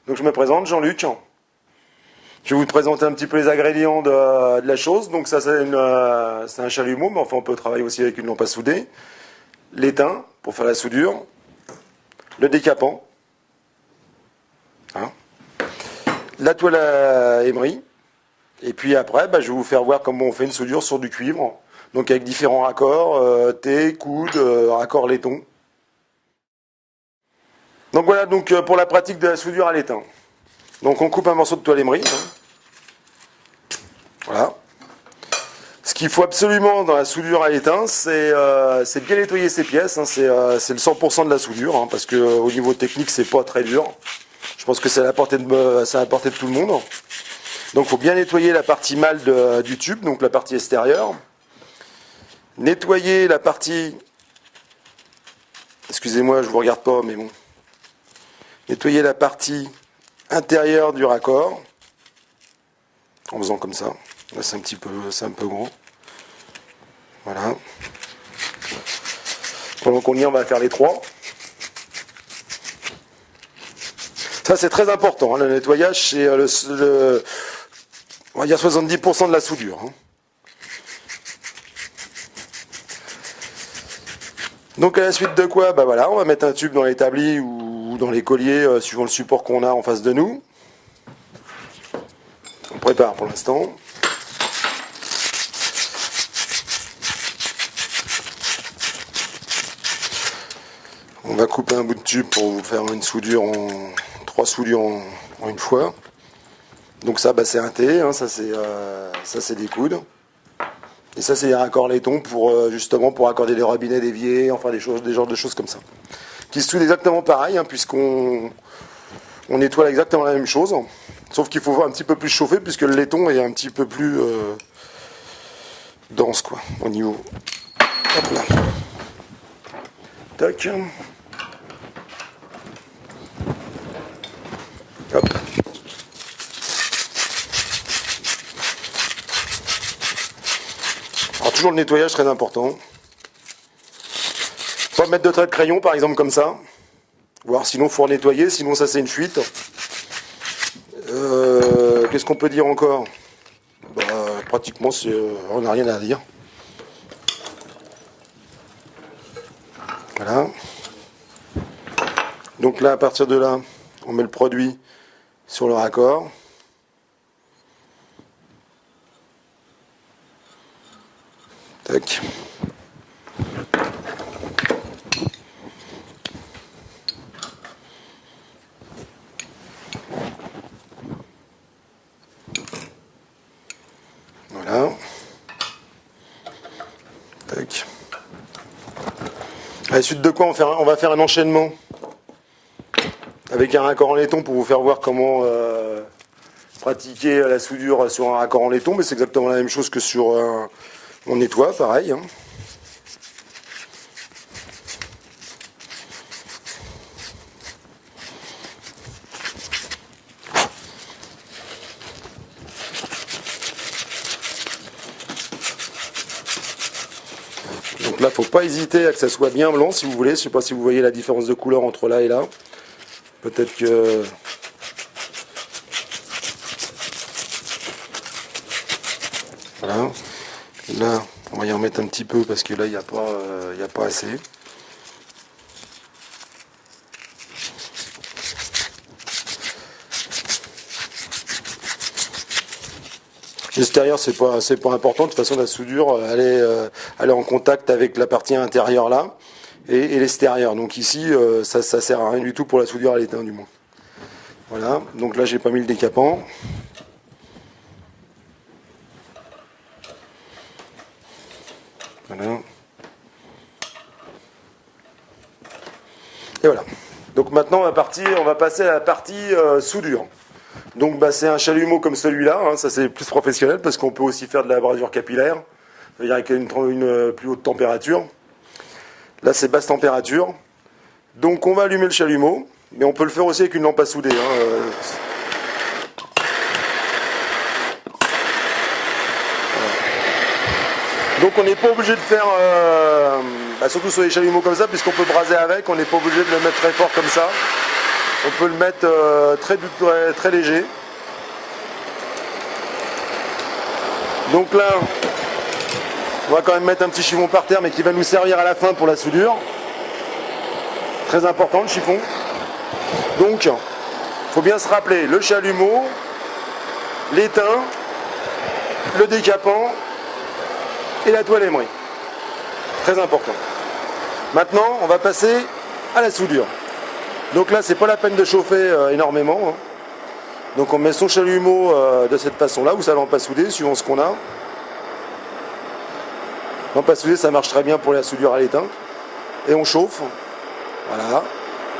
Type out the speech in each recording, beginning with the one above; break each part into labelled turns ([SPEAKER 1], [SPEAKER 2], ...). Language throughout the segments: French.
[SPEAKER 1] Donc je me présente, Jean-Luc. Je vais vous présenter un petit peu les ingrédients de la chose. Donc ça c'est un chalumeau, mais enfin on peut travailler aussi avec une lampe à souder. L'étain pour faire la soudure. Le décapant. Hein. La toile à émery. Et puis après, je vais vous faire voir comment on fait une soudure sur du cuivre. Donc avec différents raccords, T, coude, raccord laiton. Donc voilà donc pour la pratique de la soudure à l'étain. Donc on coupe un morceau de toile émery. Hein. Voilà. Ce qu'il faut absolument dans la soudure à l'étain, c'est bien nettoyer ces pièces. Hein. C'est le 100% de la soudure, hein, parce qu'au niveau technique, c'est pas très dur. Je pense que c'est à la portée de tout le monde. Donc il faut bien nettoyer la partie mâle du tube, donc la partie extérieure. Nettoyer la partie... Excusez-moi, je ne vous regarde pas, mais bon. Nettoyer la partie intérieure du raccord. En faisant comme ça. Là, c'est un peu gros. Voilà. Pendant qu'on y est, on va faire les trois. Ça, c'est très important. Hein. Le nettoyage, c'est on va dire 70% de la soudure. Hein. Donc, à la suite de quoi, voilà, on va mettre un tube dans l'établi ou dans les colliers, suivant le support qu'on a en face de nous. On prépare pour l'instant. On va couper un bout de tube pour vous faire une soudure trois soudures en une fois. Donc ça, c'est un T, hein, ça c'est des coudes. Et ça c'est des raccords laiton pour justement pour accorder les robinets, des d'évier, enfin des genres de choses comme ça. Qui se soudent exactement pareil, hein, puisqu'on étoile exactement la même chose. Sauf qu'il faut un petit peu plus chauffer puisque le laiton est un petit peu plus dense quoi, au niveau. Hop là. Tac. Hop. Alors toujours le nettoyage très important. Pas mettre de trait de crayon par exemple comme ça. Voir sinon il faut nettoyer, sinon ça c'est une fuite. Qu'est-ce qu'on peut dire encore? Pratiquement on n'a rien à dire. Voilà. Donc là à partir de là, on met le produit sur le raccord. Tac. Voilà. Tac. À la suite de quoi on va faire un enchaînement avec un raccord en laiton pour vous faire voir comment pratiquer la soudure sur un raccord en laiton, mais c'est exactement la même chose que sur on nettoie, pareil. Hein. Donc là, faut pas hésiter à que ça soit bien blanc si vous voulez. Je sais pas si vous voyez la différence de couleur entre là et là. Peut-être que... Voilà. Là, on va y en mettre un petit peu parce que là, il n'y a pas assez. L'extérieur, c'est pas important. De toute façon, la soudure, elle est en contact avec la partie intérieure là et l'extérieur. Donc ici, ça sert à rien du tout pour la soudure à l'étain, du moins. Voilà. Donc là, j'ai pas mis le décapant. Voilà. Et voilà. Donc maintenant, on va passer à la partie soudure. Donc c'est un chalumeau comme celui-là, hein, ça c'est plus professionnel parce qu'on peut aussi faire de la abrasure capillaire, c'est-à-dire avec une plus haute température. Là c'est basse température. Donc on va allumer le chalumeau, mais on peut le faire aussi avec une lampe à souder. Hein, Donc on n'est pas obligé de faire, surtout sur les chalumeaux comme ça, puisqu'on peut braser avec, on n'est pas obligé de le mettre très fort comme ça. on peut le mettre très léger. Donc là, on va quand même mettre un petit chiffon par terre, mais qui va nous servir à la fin pour la soudure. Très important le chiffon. Donc, il faut bien se rappeler le chalumeau, l'étain, le décapant et la toile émerie. Très important. Maintenant, on va passer à la soudure. Donc là, c'est pas la peine de chauffer énormément, hein. Donc on met son chalumeau de cette façon-là, vous savez en pas souder, suivant ce qu'on a. En pas souder, ça marche très bien pour la soudure à l'étain. Et on chauffe. Voilà.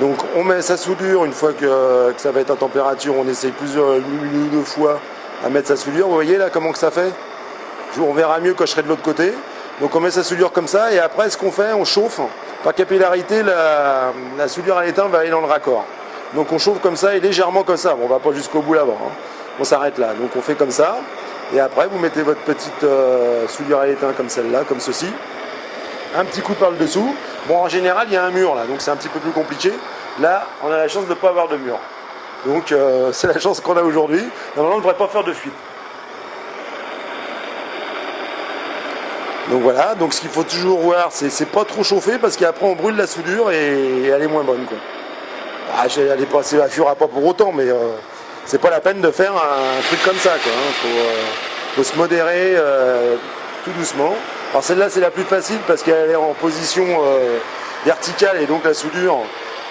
[SPEAKER 1] Donc on met sa soudure, une fois que ça va être à température, on essaye une ou deux fois à mettre sa soudure. Vous voyez là comment que ça fait? On verra mieux quand je serai de l'autre côté. Donc on met sa soudure comme ça, et après ce qu'on fait, on chauffe. Par capillarité, la soudure à l'étain va aller dans le raccord. Donc on chauffe comme ça et légèrement comme ça. Bon, on va pas jusqu'au bout là-bas, hein. On s'arrête là. Donc on fait comme ça. Et après vous mettez votre petite soudure à l'étain comme celle-là, comme ceci. Un petit coup par le dessous. Bon, en général il y a un mur là, donc c'est un petit peu plus compliqué. Là on a la chance de ne pas avoir de mur. Donc c'est la chance qu'on a aujourd'hui. Normalement on ne devrait pas faire de fuite. Donc voilà, donc ce qu'il faut toujours voir, c'est pas trop chauffer parce qu'après on brûle la soudure et elle est moins bonne, quoi. Ah, elle fuira pas pour autant, mais c'est pas la peine de faire un truc comme ça, quoi, hein. Faut se modérer tout doucement. Alors celle-là c'est la plus facile parce qu'elle est en position verticale et donc la soudure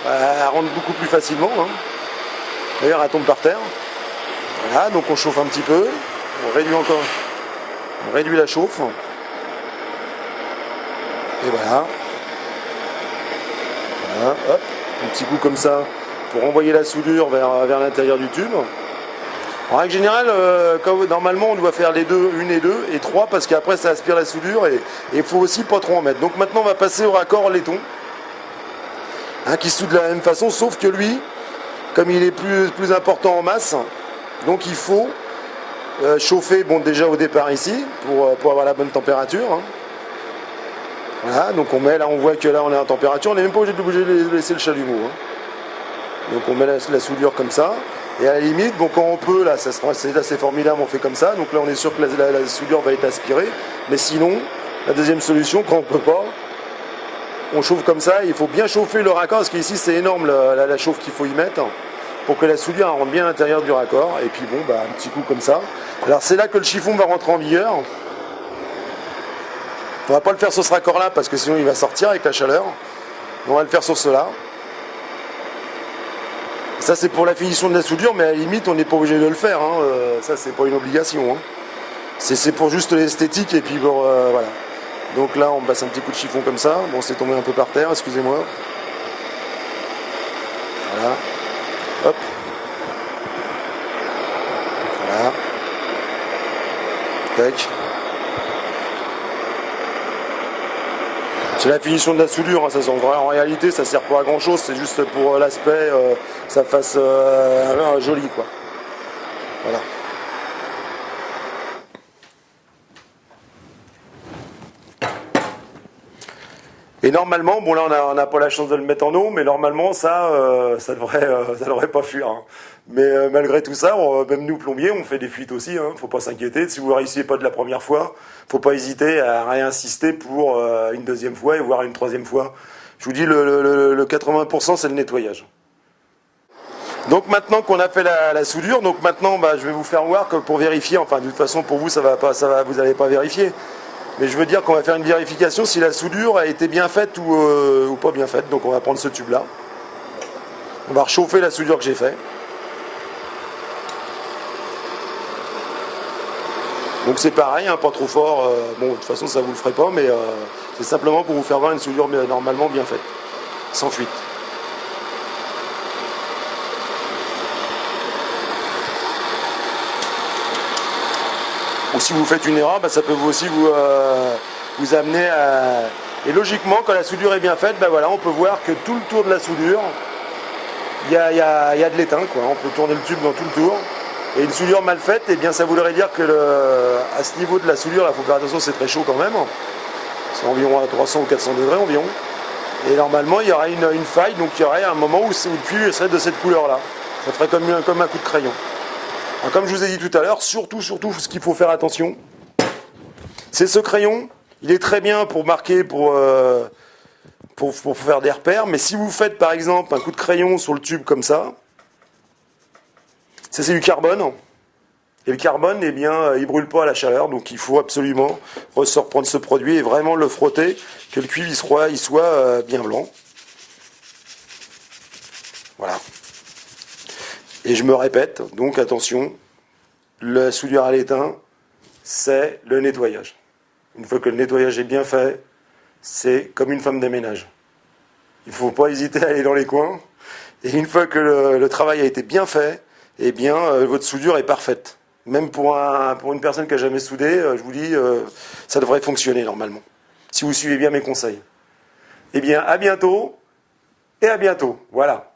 [SPEAKER 1] elle rentre beaucoup plus facilement, hein. D'ailleurs elle tombe par terre. Voilà, donc on chauffe un petit peu, on réduit encore, on réduit la chauffe. Et voilà. Voilà, hop, un petit coup comme ça pour envoyer la soudure vers l'intérieur du tube. En règle générale, normalement on doit faire les deux, une et deux, et trois, parce qu'après ça aspire la soudure et il faut aussi pas trop en mettre. Donc maintenant on va passer au raccord laiton, hein, qui soude de la même façon, sauf que lui, comme il est plus important en masse, donc il faut chauffer, bon déjà au départ ici, pour avoir la bonne température, hein. Voilà, donc on met, là on voit que là on est en température, on n'est même pas obligé de laisser le chalumeau, hein. Donc on met la soudure comme ça, et à la limite, bon, quand on peut, là c'est formidable, on fait comme ça, donc là on est sûr que la soudure va être aspirée, mais sinon, la deuxième solution, quand on peut pas, on chauffe comme ça, il faut bien chauffer le raccord, parce qu'ici c'est énorme la chauffe qu'il faut y mettre, pour que la soudure rentre bien à l'intérieur du raccord, et puis bon, bah, un petit coup comme ça. Alors c'est là que le chiffon va rentrer en vigueur. On va pas le faire sur ce raccord là parce que sinon il va sortir avec la chaleur. On va le faire sur cela. Ça c'est pour la finition de la soudure, mais à la limite on n'est pas obligé de le faire, hein. Ça c'est pas une obligation, hein. C'est pour juste l'esthétique et puis bon, voilà. Donc là on passe un petit coup de chiffon comme ça. Bon, c'est tombé un peu par terre, excusez-moi. Voilà. Hop. Voilà. Tac. C'est la finition de la soudure, hein, en réalité ça sert pas à grand chose, c'est juste pour l'aspect, que ça fasse joli, quoi. Voilà. Et normalement, bon là on n'a pas la chance de le mettre en eau, mais normalement ça devrait pas fuir, hein. Mais malgré tout ça, même nous plombiers, on fait des fuites aussi, hein. Faut pas s'inquiéter. Si vous ne réussissez pas de la première fois, faut pas hésiter à réinsister pour une deuxième fois et voire une troisième fois. Je vous dis, le 80% c'est le nettoyage. Donc maintenant qu'on a fait la soudure, donc maintenant bah, je vais vous faire voir que pour vérifier, enfin de toute façon pour vous vous n'allez pas vérifier. Mais je veux dire qu'on va faire une vérification si la soudure a été bien faite ou pas bien faite. Donc on va prendre ce tube là. On va réchauffer la soudure que j'ai faite. Donc c'est pareil, hein, pas trop fort. Bon, de toute façon ça vous le ferait pas, mais c'est simplement pour vous faire voir une soudure normalement bien faite, sans fuite. Ou si vous faites une erreur, bah, ça peut aussi vous amener à... Et logiquement, quand la soudure est bien faite, bah, voilà, on peut voir que tout le tour de la soudure, il y a de l'étain, quoi. On peut tourner le tube dans tout le tour. Et une soudure mal faite, eh bien, ça voudrait dire que à ce niveau de la soudure, il faut faire attention, c'est très chaud quand même. C'est environ à 300 ou 400 degrés environ. Et normalement, il y aurait une faille, donc il y aurait un moment où le puits serait de cette couleur-là. Ça ferait comme un coup de crayon. Alors, comme je vous ai dit tout à l'heure, surtout, ce qu'il faut faire attention, c'est ce crayon. Il est très bien pour marquer, pour faire des repères, mais si vous faites par exemple un coup de crayon sur le tube comme ça, c'est du carbone. Et le carbone, eh bien, il brûle pas à la chaleur, donc il faut absolument prendre ce produit et vraiment le frotter, que le cuivre il soit bien blanc. Voilà. Et je me répète, donc attention, la soudure à l'étain, c'est le nettoyage. Une fois que le nettoyage est bien fait, c'est comme une femme de ménage. Il ne faut pas hésiter à aller dans les coins. Et une fois que le travail a été bien fait, eh bien, votre soudure est parfaite. Même pour une personne qui n'a jamais soudé, je vous dis, ça devrait fonctionner normalement. Si vous suivez bien mes conseils. Eh bien, à bientôt et à bientôt. Voilà.